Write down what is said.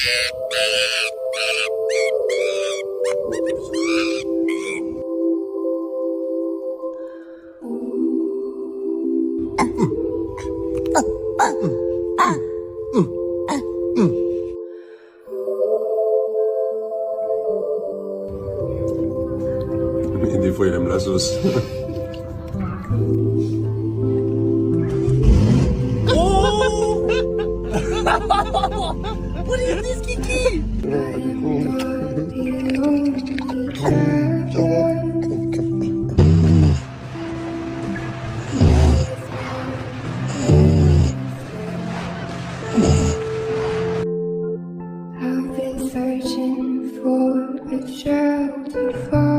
Et des fois, il aime la sauce. What is this, Kiki? I've been searching for a shelter for